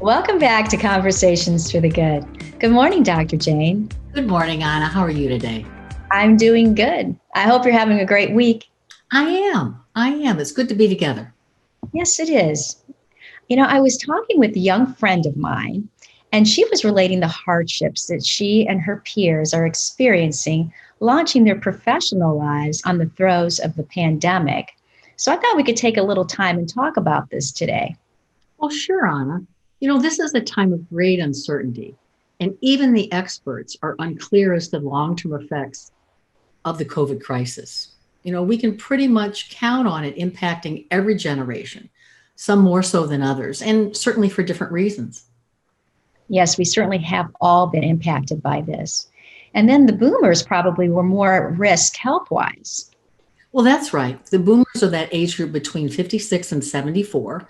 Welcome back to Conversations for the Good. Good morning, Dr. Jane. Good morning, Anna. How are you today? I'm doing good. I hope you're having a great week. I am. I am. It's good to be together. Yes, it is. I was talking with a young friend of mine, and she was relating the hardships that she and her peers are experiencing launching their professional lives on the throes of the pandemic. So I thought we could take a little time and talk about this today. Well, sure, Anna. This is a time of great uncertainty, and even the experts are unclear as to the long term effects of the COVID crisis. We can pretty much count on it impacting every generation, some more so than others, and certainly for different reasons. Yes, we certainly have all been impacted by this. And then the boomers probably were more at risk health wise. Well, that's right. The boomers are that age group between 56 and 74,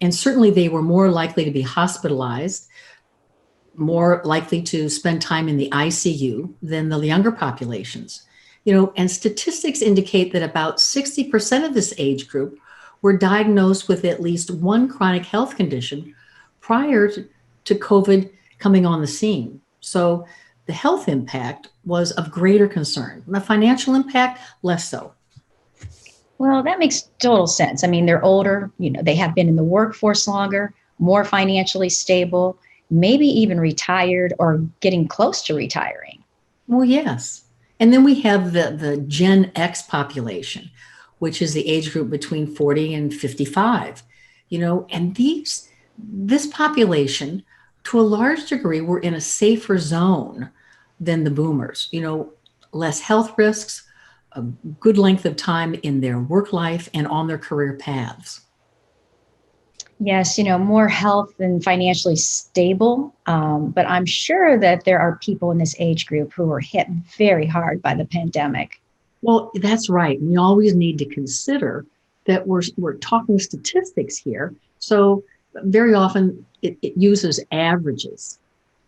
and certainly they were more likely to be hospitalized, more likely to spend time in the ICU than the younger populations. And statistics indicate that about 60% of this age group were diagnosed with at least one chronic health condition prior to COVID coming on the scene. So the health impact was of greater concern. The financial impact, less so. Well, that makes total sense. I mean, they're older, they have been in the workforce longer, more financially stable, maybe even retired or getting close to retiring. Well, yes. And then we have the Gen X population, which is the age group between 40 and 55. And this population, to a large degree, were in a safer zone than the boomers. Less health risks, a good length of time in their work life and on their career paths. Yes, more health and financially stable. But I'm sure that there are people in this age group who were hit very hard by the pandemic. Well, that's right. We always need to consider that we're talking statistics here. So very often it uses averages.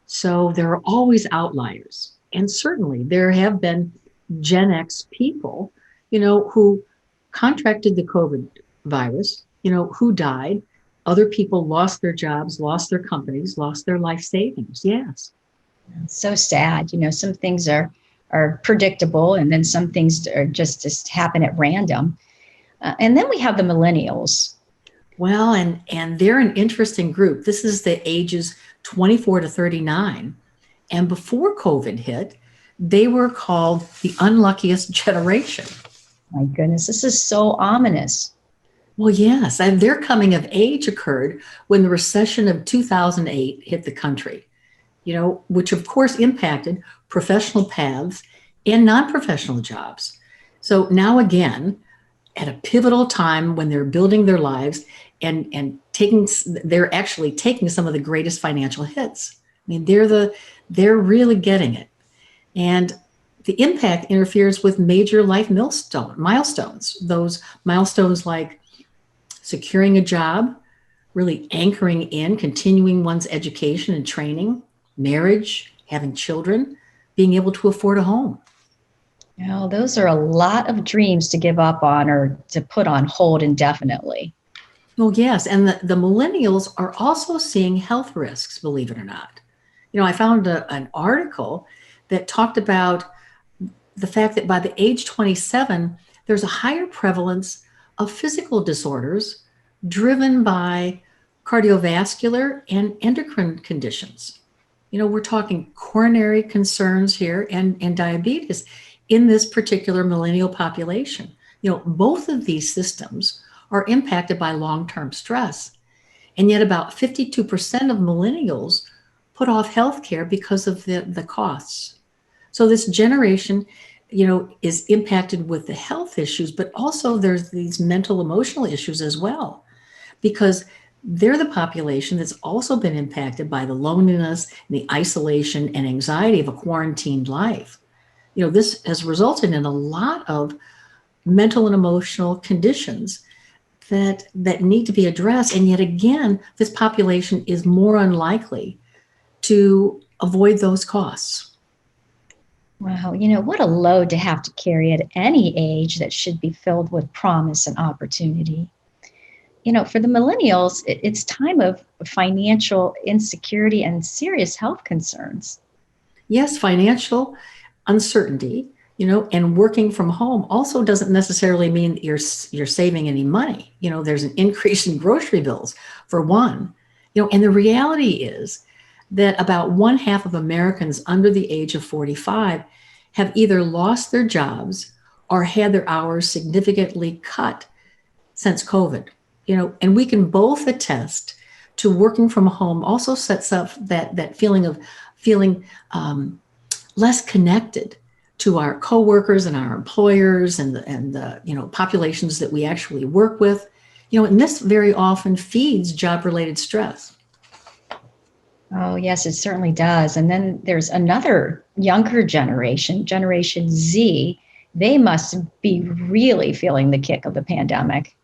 So there are always outliers. And certainly there have been Gen X people, who contracted the COVID virus, who died. Other people lost their jobs, lost their companies, lost their life savings. Yes. It's so sad. Some things are predictable, and then some things are just happen at random. And then we have the millennials. Well, and they're an interesting group. This is the ages 24 to 39. And before COVID hit, they were called the unluckiest generation. My goodness, this is so ominous. Well, yes, and their coming of age occurred when the recession of 2008 hit the country, which of course impacted professional paths and non professional jobs. So now again, at a pivotal time when they're building their lives and they're actually taking some of the greatest financial hits. I mean, they're really getting it. And the impact interferes with major life milestones, those milestones like securing a job, really anchoring in, continuing one's education and training, marriage, having children, being able to afford a home. Those are a lot of dreams to give up on or to put on hold indefinitely. Well, yes. And the millennials are also seeing health risks, believe it or not. I found an article that talked about the fact that by the age 27, there's a higher prevalence of physical disorders driven by cardiovascular and endocrine conditions. We're talking coronary concerns here and diabetes in this particular millennial population. Both of these systems are impacted by long-term stress. And yet about 52% of millennials put off healthcare because of the costs. So this generation, is impacted with the health issues, but also there's these mental, emotional issues as well, because they're the population that's also been impacted by the loneliness, and the isolation and anxiety of a quarantined life. This has resulted in a lot of mental and emotional conditions that need to be addressed. And yet again, this population is more unlikely to avoid those costs. Wow, what a load to have to carry at any age that should be filled with promise and opportunity. For the millennials, it's time of financial insecurity and serious health concerns. Yes, financial uncertainty, and working from home also doesn't necessarily mean that you're saving any money. There's an increase in grocery bills for one. And the reality is that about one half of Americans under the age of 45 have either lost their jobs or had their hours significantly cut since COVID. And we can both attest to working from home also sets up that feeling of feeling less connected to our coworkers and our employers and the populations that we actually work with. And this very often feeds job-related stress. Oh, yes, it certainly does. And then there's another younger generation, Generation Z. They must be really feeling the kick of the pandemic.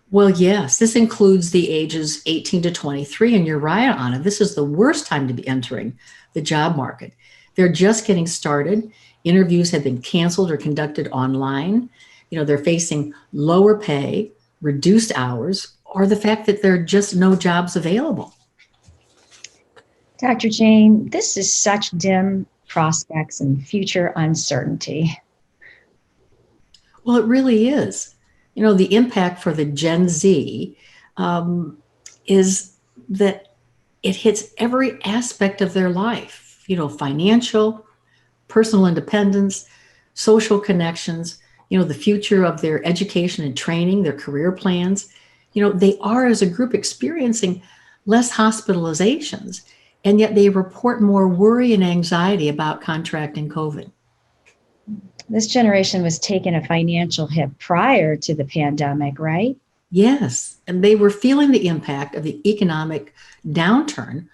Well, yes, this includes the ages 18 to 23. And you're right, Anna, this is the worst time to be entering the job market. They're just getting started. Interviews have been canceled or conducted online. They're facing lower pay, reduced hours, or the fact that there are just no jobs available. Dr. Jane, this is such dim prospects and future uncertainty. Well, it really is. The impact for the Gen Z is that it hits every aspect of their life, financial, personal independence, social connections, the future of their education and training, their career plans. They are as a group experiencing less hospitalizations, and yet they report more worry and anxiety about contracting COVID. This generation was taking a financial hit prior to the pandemic, right? Yes, and they were feeling the impact of the economic downturn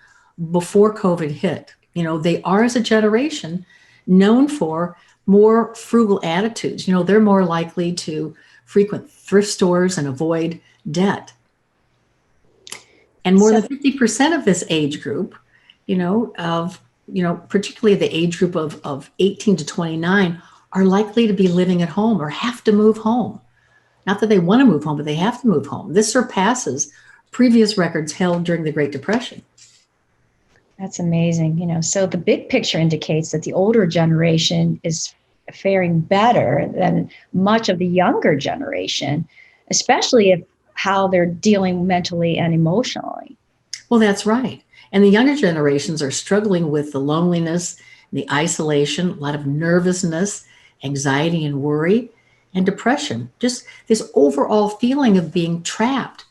before COVID hit. They are as a generation known for more frugal attitudes. They're more likely to frequent thrift stores and avoid debt. And more So, than 50% of this age group, particularly the age group of 18 to 29, are likely to be living at home or have to move home. Not that they want to move home, but they have to move home. This surpasses previous records held during the Great Depression. that's amazing. So the big picture indicates that the older generation is faring better than much of the younger generation, especially if how they're dealing mentally and emotionally. Well, that's right. And the younger generations are struggling with the loneliness, the isolation, a lot of nervousness, anxiety and worry, and depression. Just this overall feeling of being trapped.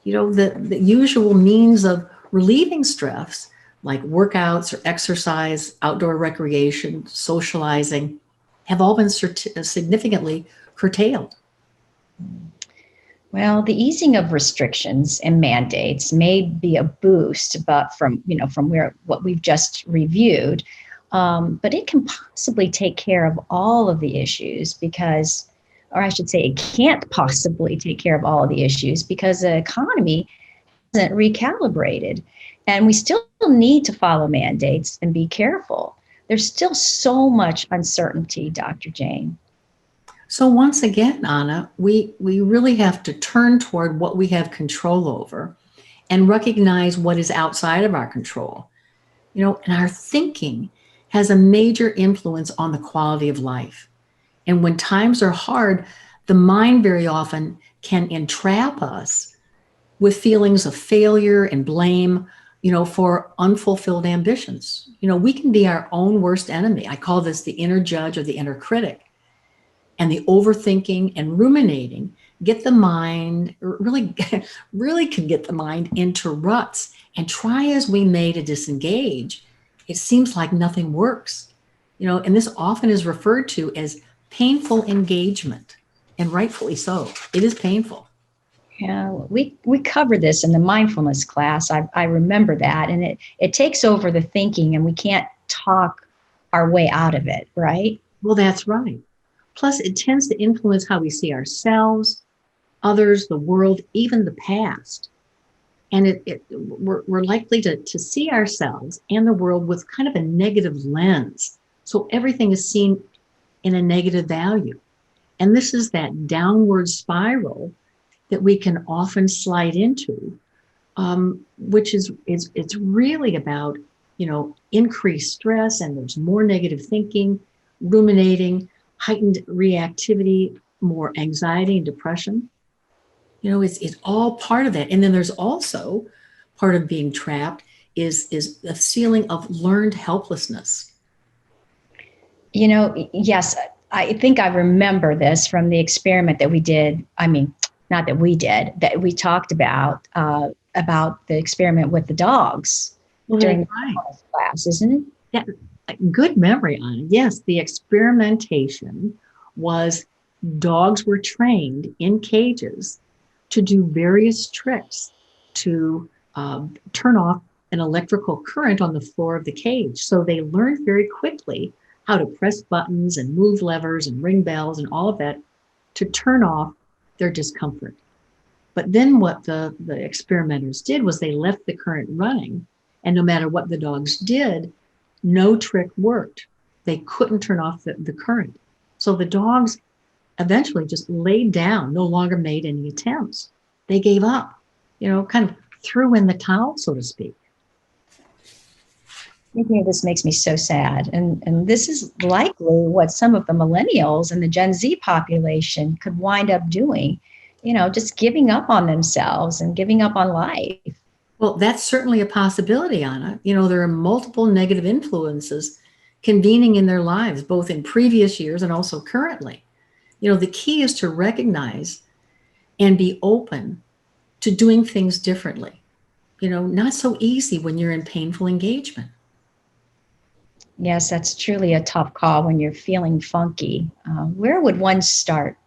The usual means of relieving stress, like workouts or exercise, outdoor recreation, socializing, have all been significantly curtailed. Well, the easing of restrictions and mandates may be a boost, but from where what we've just reviewed, but it can possibly take care of all of the issues because, or I should say, it can't possibly take care of all of the issues because the economy isn't recalibrated, and we still need to follow mandates and be careful. There's still so much uncertainty, Dr. Jane. So once again, Anna, we really have to turn toward what we have control over and recognize what is outside of our control. And our thinking has a major influence on the quality of life. And when times are hard, the mind very often can entrap us with feelings of failure and blame, for unfulfilled ambitions. We can be our own worst enemy. I call this the inner judge or the inner critic. And the overthinking and ruminating get the mind really, really can get the mind into ruts. And try as we may to disengage, it seems like nothing works. And this often is referred to as painful engagement, and rightfully so. It is painful. Yeah, we covered this in the mindfulness class. I remember that, and it takes over the thinking, and we can't talk our way out of it, right? Well, that's right. Plus, it tends to influence how we see ourselves, others, the world, even the past. And we're likely to see ourselves and the world with kind of a negative lens. So everything is seen in a negative value. And this is that downward spiral that we can often slide into, which is it's really about, increased stress, and there's more negative thinking, ruminating, heightened reactivity, more anxiety and depression. It's all part of that. And then there's also part of being trapped is a feeling of learned helplessness. Yes, I think I remember this from the experiment that we did. I mean, not that we did, that we talked about the experiment with the dogs during Right. the class, isn't it? Yeah, good memory on it. Yes, the experimentation was dogs were trained in cages to do various tricks to turn off an electrical current on the floor of the cage. So they learned very quickly how to press buttons and move levers and ring bells and all of that to turn off their discomfort. But then what the experimenters did was they left the current running, and no matter what the dogs did, no trick worked. They couldn't turn off the current. So the dogs eventually just laid down, no longer made any attempts. They gave up, kind of threw in the towel, so to speak. Thinking of this makes me so sad. And this is likely what some of the millennials and the Gen Z population could wind up doing, just giving up on themselves and giving up on life. Well, that's certainly a possibility, Anna. There are multiple negative influences convening in their lives, both in previous years and also currently. The key is to recognize and be open to doing things differently. Not so easy when you're in painful engagement. Yes, that's truly a tough call when you're feeling funky. Where would one start?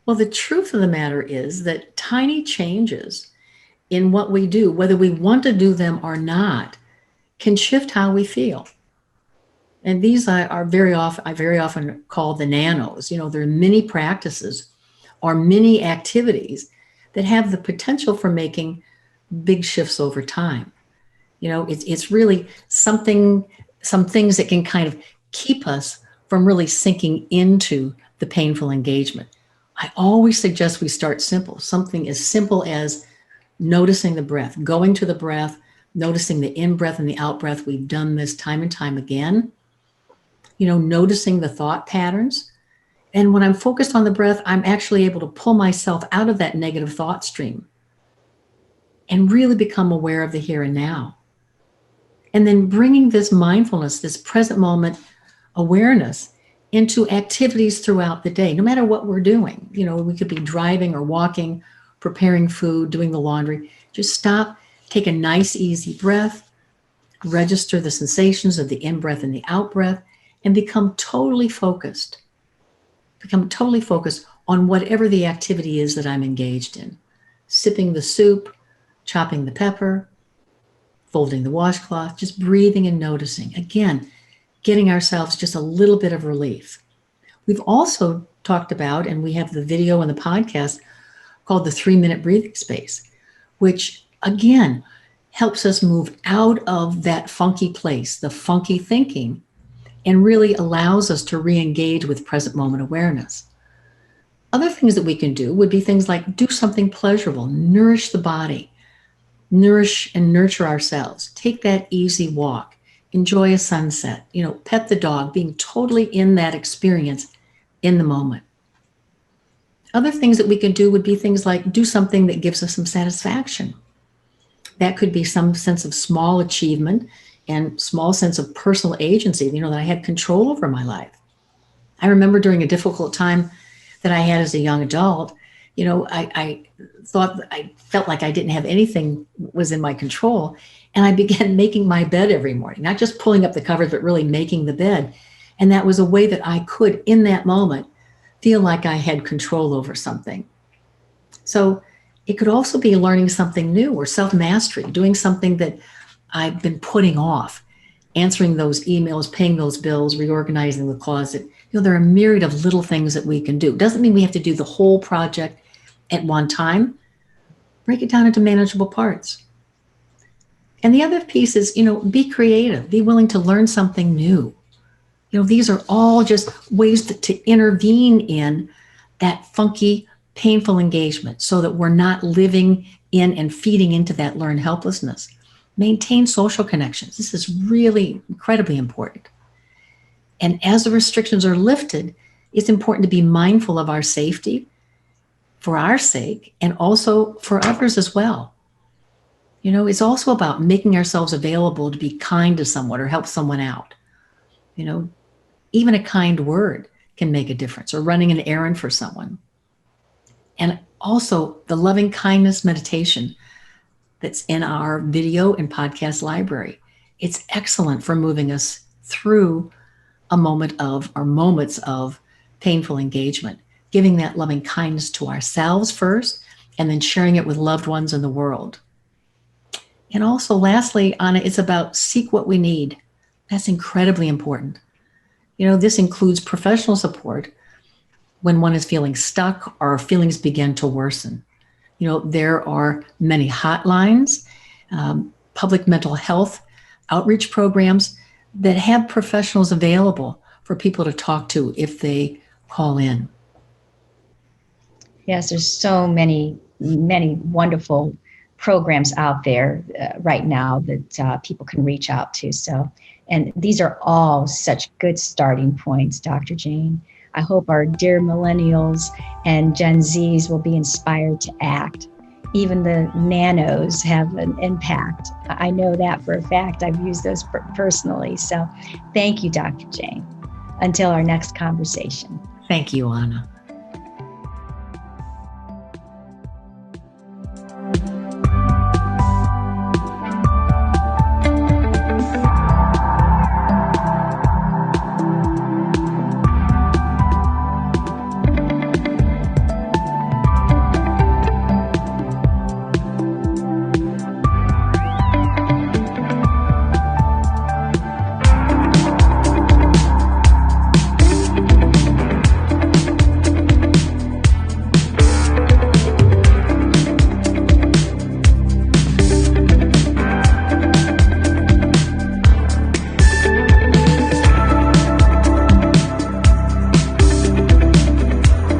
Well, the truth of the matter is that tiny changes in what we do, whether we want to do them or not, can shift how we feel. And these I very often call the nanos. There are many practices or many activities that have the potential for making big shifts over time. It's really some things that can kind of keep us from really sinking into the painful engagement. I always suggest we start simple, something as simple as noticing the breath, going to the breath, noticing the in-breath and the out-breath. We've done this time and time again. Noticing the thought patterns. And when I'm focused on the breath, I'm actually able to pull myself out of that negative thought stream and really become aware of the here and now. And then bringing this mindfulness, this present moment awareness into activities throughout the day, no matter what we're doing. We could be driving or walking, preparing food, doing the laundry. Just stop, take a nice, easy breath, register the sensations of the in-breath and the out-breath, and become totally focused. Become totally focused on whatever the activity is that I'm engaged in. Sipping the soup, chopping the pepper, folding the washcloth, just breathing and noticing. Again, getting ourselves just a little bit of relief. We've also talked about, and we have the video and the podcast called the 3-minute breathing space, which again helps us move out of that funky place, the funky thinking, and really allows us to re-engage with present moment awareness. Other things that we can do would be things like do something pleasurable, nourish the body, nourish and nurture ourselves, take that easy walk, enjoy a sunset, pet the dog, being totally in that experience in the moment. Other things that we can do would be things like do something that gives us some satisfaction. That could be some sense of small achievement and small sense of personal agency, that I had control over my life. I remember during a difficult time that I had as a young adult, I felt like I didn't have anything was in my control. And I began making my bed every morning, not just pulling up the covers, but really making the bed. And that was a way that I could, in that moment, feel like I had control over something. So it could also be learning something new or self-mastery, doing something that I've been putting off, answering those emails, paying those bills, reorganizing the closet. There are a myriad of little things that we can do. Doesn't mean we have to do the whole project at one time. Break it down into manageable parts. And the other piece is, be creative, be willing to learn something new. These are all just ways to intervene in that funky painful engagement so that we're not living in and feeding into that learned helplessness. Maintain social connections. This is really incredibly important. And as the restrictions are lifted, it's important to be mindful of our safety for our sake and also for others as well. It's also about making ourselves available to be kind to someone or help someone out. Even a kind word can make a difference, or running an errand for someone. And also the loving kindness meditation that's in our video and podcast library. It's excellent for moving us through moments of painful engagement, giving that loving kindness to ourselves first, and then sharing it with loved ones in the world. And also, lastly, Anna, it's about seek what we need. That's incredibly important. This includes professional support when one is feeling stuck or feelings begin to worsen. There are many hotlines, public mental health outreach programs that have professionals available for people to talk to if they call in. Yes, there's so many wonderful programs out there right now that people can reach out to. So, and these are all such good starting points, Dr. Jane. I hope our dear millennials and Gen Zs will be inspired to act. Even the nanos have an impact. I know that for a fact. I've used those personally. So thank you, Dr. Jane. Until our next conversation. Thank you, Anna.